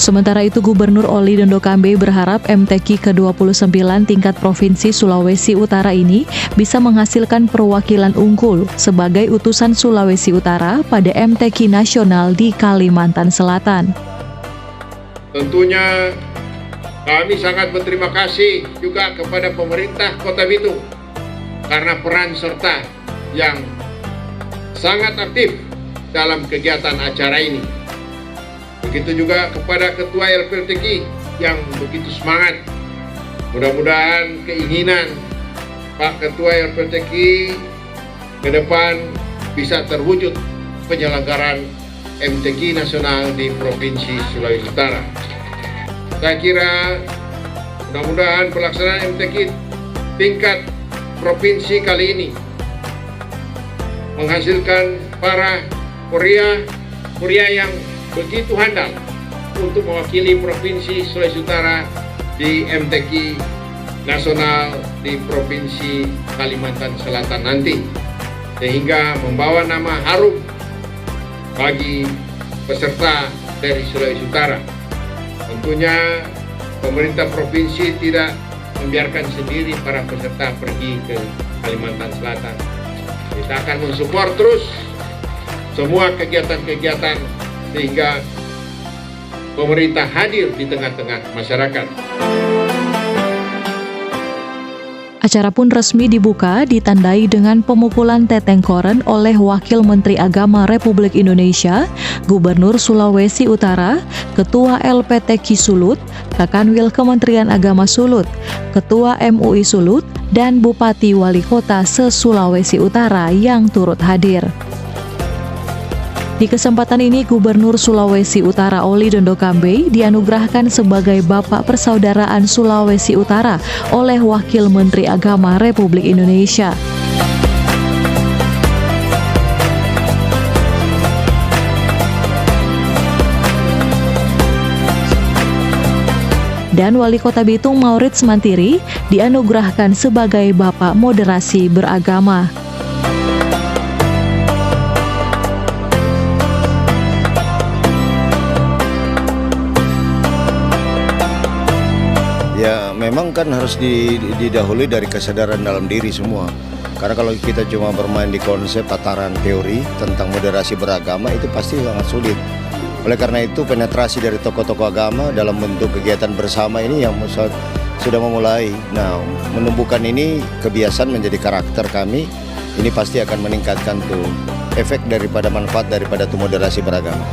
Sementara itu, Gubernur Oli Dondo Kambe berharap MTQ ke-29 tingkat Provinsi Sulawesi Utara ini bisa menghasilkan perwakilan unggul sebagai utusan Sulawesi Utara pada MTQ nasional di Kalimantan Selatan. Tentunya kami sangat berterima kasih juga kepada pemerintah Kota Bitung karena peran serta yang sangat aktif dalam kegiatan acara ini. Begitu juga kepada Ketua LPTQ yang begitu semangat. Mudah-mudahan keinginan Pak Ketua LPTQ ke depan bisa terwujud penyelenggaraan MTQ nasional di Provinsi Sulawesi Utara. Saya kira mudah-mudahan pelaksanaan MTQ tingkat provinsi kali ini menghasilkan para Korea yang begitu handal untuk mewakili Provinsi Sulawesi Utara di MTQ nasional di Provinsi Kalimantan Selatan nanti, sehingga membawa nama harum bagi peserta dari Sulawesi Utara. Tentunya pemerintah provinsi tidak membiarkan sendiri para peserta pergi ke Kalimantan Selatan. Kita akan mensupport terus semua kegiatan-kegiatan sehingga pemerintah hadir di tengah-tengah masyarakat. Acara pun resmi dibuka ditandai dengan pemukulan tetengkoren oleh Wakil Menteri Agama Republik Indonesia, Gubernur Sulawesi Utara, Ketua LPTQ Sulut, Kakanwil Kementerian Agama Sulut, Ketua MUI Sulut, dan Bupati Wali Kota se-Sulawesi Utara yang turut hadir. Di kesempatan ini, Gubernur Sulawesi Utara Oli Dondo Kambe dianugerahkan sebagai Bapak Persaudaraan Sulawesi Utara oleh Wakil Menteri Agama Republik Indonesia. Dan Wali Kota Bitung Maurits Mantiri dianugerahkan sebagai Bapak Moderasi Beragama. Ya memang kan harus didahului dari kesadaran dalam diri semua. Karena kalau kita cuma bermain di konsep tataran teori tentang moderasi beragama itu pasti sangat sulit. Oleh karena itu penetrasi dari tokoh-tokoh agama dalam bentuk kegiatan bersama ini yang sudah memulai. Nah, menumbuhkan ini kebiasaan menjadi karakter kami, ini pasti akan meningkatkan tuh efek daripada manfaat daripada tuh moderasi beragama.